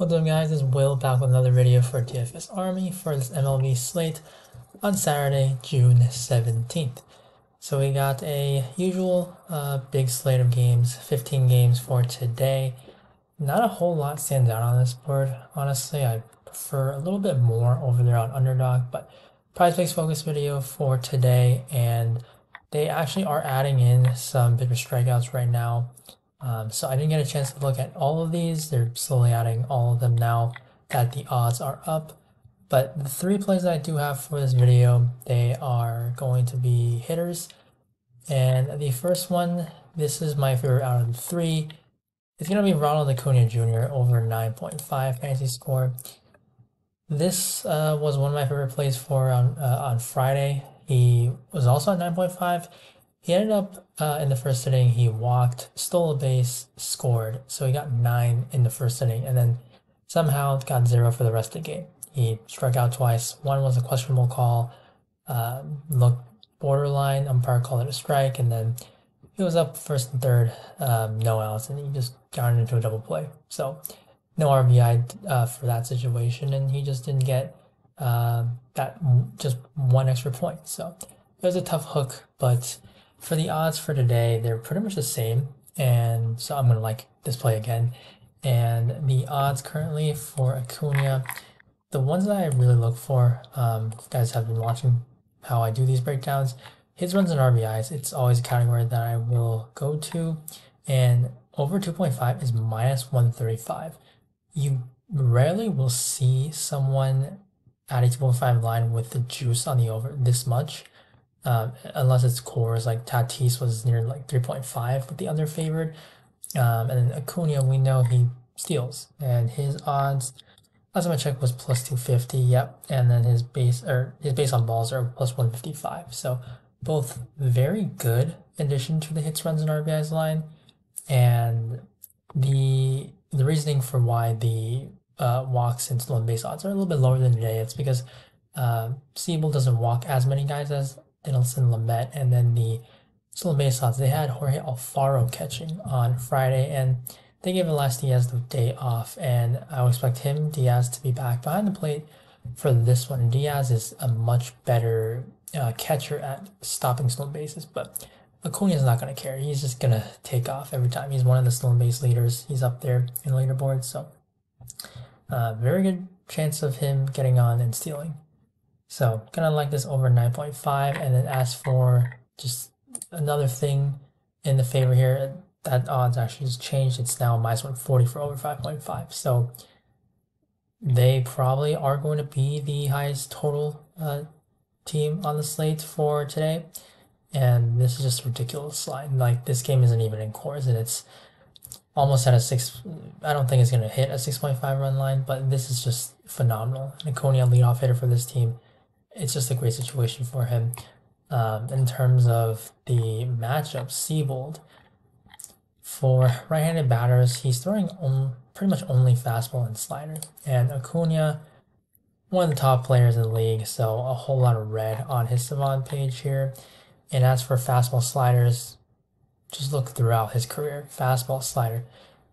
What's up guys, it's Will back with another video for DFS Army for this MLB slate on Saturday, June 17th. So we got a usual big slate of games, 15 games for today. Not a whole lot stands out on this board, honestly. I prefer a little bit more over there on Underdog, but Prizepicks focus video for today, and they actually are adding in some bigger strikeouts right now. So I didn't get a chance to look at all of these. They're slowly adding all of them now that the odds are up. But the three plays that I do have for this video, they are going to be hitters. And the first one, this is my favorite out of the three. It's going to be Ronald Acuna Jr. over 9.5 fantasy score. This was one of my favorite plays for on Friday. He was also at 9.5. He ended up in the first inning, he walked, stole a base, scored. So he got 9 in the first inning and then somehow got 0 for the rest of the game. He struck out twice. One was a questionable call, looked borderline, umpire called it a strike, and then he was up first and third, no outs, and he just got into a double play. So no RBI for that situation, and he just didn't get that just one extra point. So it was a tough hook, but for the odds for today, they're pretty much the same, and so I'm going to like this play again. And the odds currently for Acuna, the ones that I really look for, you guys have been watching how I do these breakdowns, hits, runs, and RBIs, it's always a category that I will go to, and over 2.5 is minus 135. You rarely will see someone at a 2.5 line with the juice on the over this much. Unless it's cores, like Tatis was near like 3.5 with the under favored. And then Acuna, we know he steals, and his odds, last time I checked, was plus 250. Yep, and then his base on balls are plus 155. So both very good addition to the hits, runs, and RBIs line. And the reasoning for why the walks and stolen base odds are a little bit lower than today, it's because Siebel doesn't walk as many guys as Dinelson, Lamet, and then the stolen base odds, they had Jorge Alfaro catching on Friday, and they gave Elias Diaz the day off, and I would expect Diaz to be back behind the plate for this one. Diaz is a much better catcher at stopping stolen bases, but Acuna is not going to care. He's just going to take off every time. He's one of the stolen base leaders. He's up there in the leaderboard, so very good chance of him getting on and stealing. So gonna like this over 9.5, and then as for just another thing in the favor here, that odds actually just changed. It's now minus 140 for over 5.5. So they probably are going to be the highest total team on the slate for today. And this is just a ridiculous line. Like, this game isn't even in cores, and it's almost at a 6. I don't think it's gonna hit a 6.5 run line, but this is just phenomenal. And Acuna, leadoff hitter for this team. It's just a great situation for him. In terms of the matchup, Siebold, for right-handed batters, he's throwing pretty much only fastball and slider. And Acuna, one of the top players in the league, so a whole lot of red on his Savant page here. And as for fastball sliders, just look throughout his career. Fastball, slider,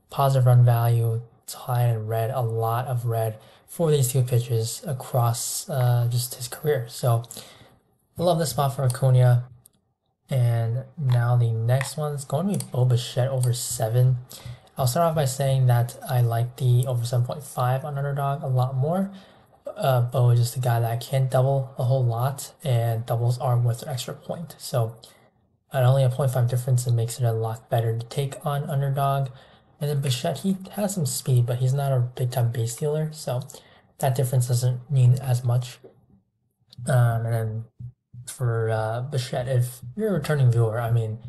positive run value, it's high in red, a lot of red for these two pitches across just his career. So I love this spot for Acuna. And now the next one's going to be Bo Bichette over 7. I'll start off by saying that I like the over 7.5 on Underdog a lot more. Bo is just a guy that can't double a whole lot, and doubles are worth an extra point. So at only a 0.5 difference, it makes it a lot better to take on Underdog. And then Bichette, he has some speed, but he's not a big-time base stealer, so that difference doesn't mean as much. And then for Bichette, if you're a returning viewer, I mean,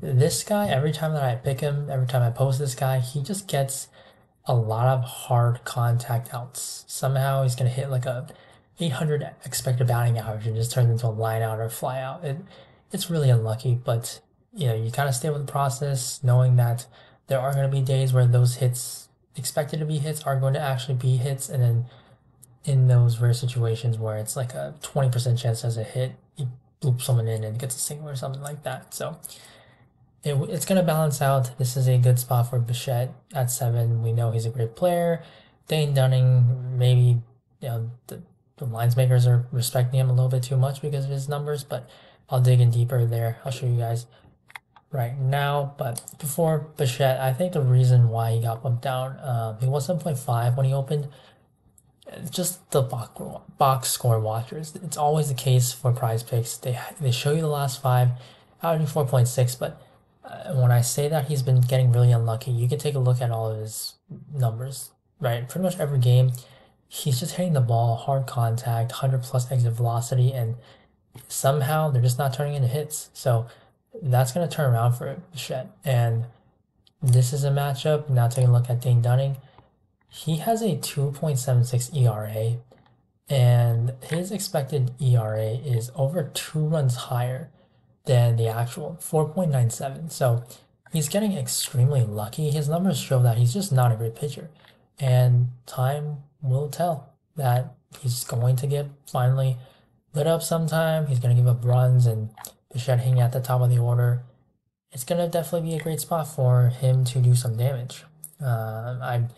this guy, every time that I pick him, every time I post this guy, he just gets a lot of hard contact outs. Somehow he's going to hit like a 800 expected batting average and just turns into a line out or fly out. It's really unlucky, but you know, you kind of stay with the process, knowing that there are going to be days where those hits, expected to be hits, are going to actually be hits, and then in those rare situations where it's like a 20% chance as a hit, you bloop someone in and gets a single or something like that. So it's going to balance out. This is a good spot for Bichette at 7. We know he's a great player. Dane Dunning, maybe the lines makers are respecting him a little bit too much because of his numbers, but I'll dig in deeper there. I'll show you guys right now. But before Bichette, I think the reason why he got bumped down, he was 7.5 when he opened. It's just the box score watchers. It's always the case for Prizepicks. They show you the last 5, averaging 4.6, but when I say that he's been getting really unlucky, you can take a look at all of his numbers, right? Pretty much every game, he's just hitting the ball, hard contact, 100 plus exit velocity, and somehow they're just not turning into hits. So that's going to turn around for Bichette. And this is a matchup. Now taking a look at Dane Dunning. He has a 2.76 ERA, and his expected ERA is over 2 runs higher than the actual 4.97. So he's getting extremely lucky. His numbers show that he's just not a great pitcher, and time will tell that he's going to get finally lit up sometime. He's going to give up runs, and Bichette hanging at the top of the order. It's going to definitely be a great spot for him to do some damage. Let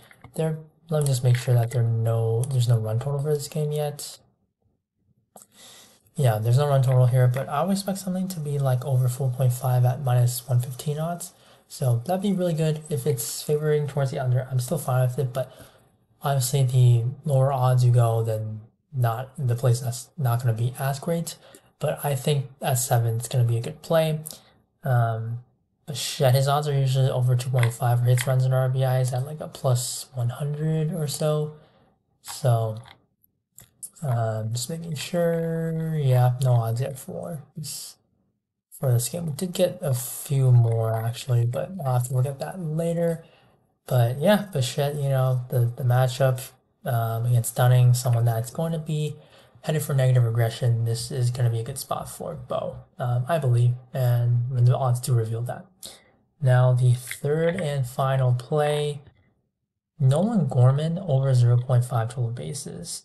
me just make sure that there's no run total for this game yet. Yeah, there's no run total here, but I would expect something to be like over 4.5 at minus 115 odds. So that'd be really good. If it's favoring towards the under, I'm still fine with it, but obviously the lower odds you go, then the place that's not going to be as great. But I think at 7 it's going to be a good play. Bichette, his odds are usually over 2.5 for hits, runs, and RBIs at like a plus 100 or so. So just making sure, yeah, no odds yet for this game. We did get a few more actually, but I'll have to look at that later. But yeah, Bichette, the matchup against Dunning, someone that's going to be headed for negative regression. This is going to be a good spot for Bo, I believe, and the odds do reveal that. Now the third and final play, Nolan Gorman over 0.5 total bases.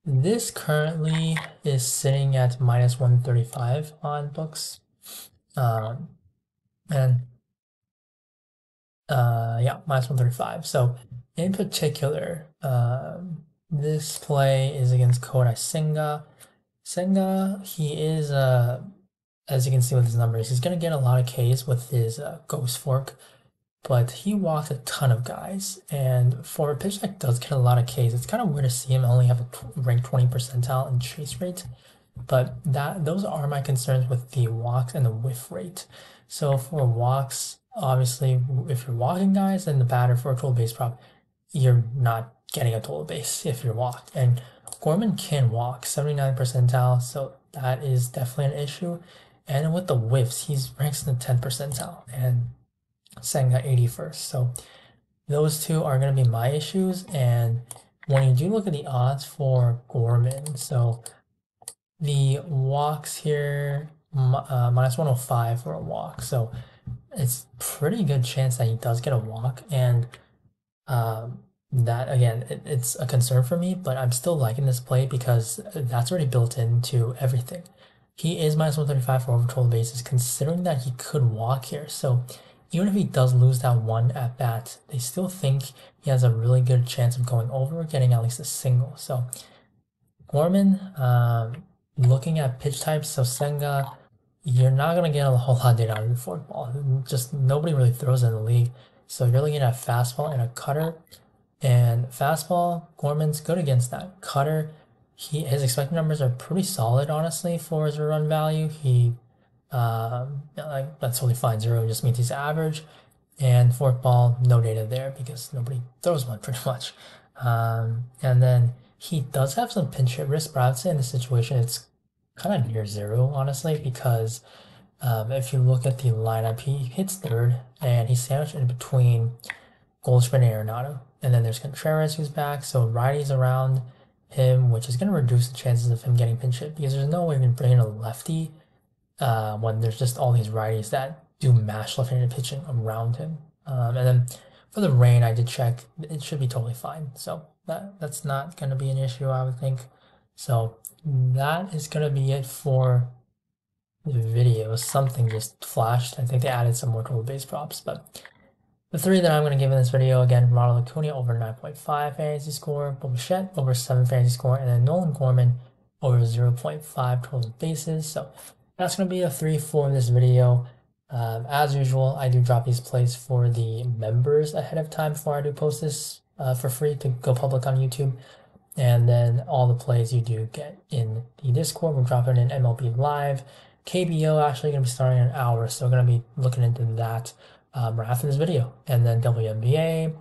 This currently is sitting at minus 135 on books, yeah, minus 135. So in particular, this play is against Kodai Senga. Senga, he is, as you can see with his numbers, he's going to get a lot of Ks with his Ghost Fork, but he walks a ton of guys. And for a pitch that does get a lot of Ks, it's kind of weird to see him only have a ranked 20 percentile in chase rate. But those are my concerns with the walks and the whiff rate. So for walks, obviously, if you're walking guys, then the batter for a total base prop, you're not getting a total base if you're walked. And Gorman can walk 79 percentile, so that is definitely an issue. And with the whiffs, he's ranks in the 10th percentile, and Senga 81st. So those two are going to be my issues. And when you do look at the odds for Gorman, so the walks here, minus 105 for a walk. So it's pretty good chance that he does get a walk. And that, again, it's a concern for me, but I'm still liking this play because that's already built into everything. He is minus 135 for over total bases, considering that he could walk here. So even if he does lose that one at bat, they still think he has a really good chance of going over, getting at least a single. So Gorman, looking at pitch types, so Senga, you're not going to get a whole lot of data out of the forkball. Just nobody really throws in the league. So you're looking at a fastball and a cutter. And fastball, Gorman's good against that. Cutter, his expected numbers are pretty solid, honestly, for his run value. That's totally fine. 0 just means he's average. And forkball, no data there because nobody throws one pretty much. And then he does have some pinch hit risk, but I would say in this situation it's kind of near 0, honestly, because if you look at the lineup, he hits third and he's sandwiched in between Goldschmidt and Arenado. And then there's Contreras who's back, so righties around him, which is going to reduce the chances of him getting pinch hit because there's no way you can bring in a lefty when there's just all these righties that do mash left-handed pitching around him. And then for the rain, I did check, it should be totally fine. So that's not going to be an issue, I would think. So that is going to be it for the video. Something just flashed. I think they added some more total base props, but The three that I'm going to give in this video, again, Ronald Acuna over 9.5 fantasy score, Bo Bichette over 7 fantasy score, and then Nolan Gorman over 0.5 total bases. So that's going to be a 3-4 in this video. As usual, I do drop these plays for the members ahead of time before I do post this for free to go public on YouTube. And then all the plays you do get in the Discord. We're dropping in MLB Live. KBO actually going to be starting in an hour, so we're going to be looking into that right after this video. And then WNBA.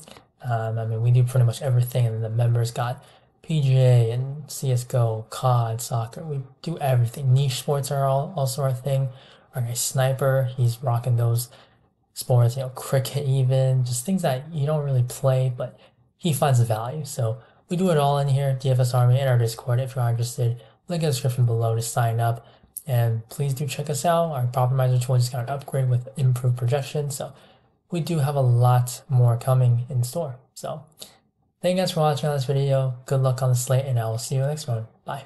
I mean, we do pretty much everything, and the members got PGA and CSGO, COD, soccer. We do everything. Niche sports are also our thing. Our guy Sniper, he's rocking those sports, cricket even, just things that you don't really play, but he finds the value. So we do it all in here, DFS Army, in our Discord. If you are interested, link in the description below to sign up. And please do check us out. Our Optimizer tool just got an upgrade with improved projection. So we do have a lot more coming in store. So thank you guys for watching on this video. Good luck on the slate, and I will see you next one. Bye.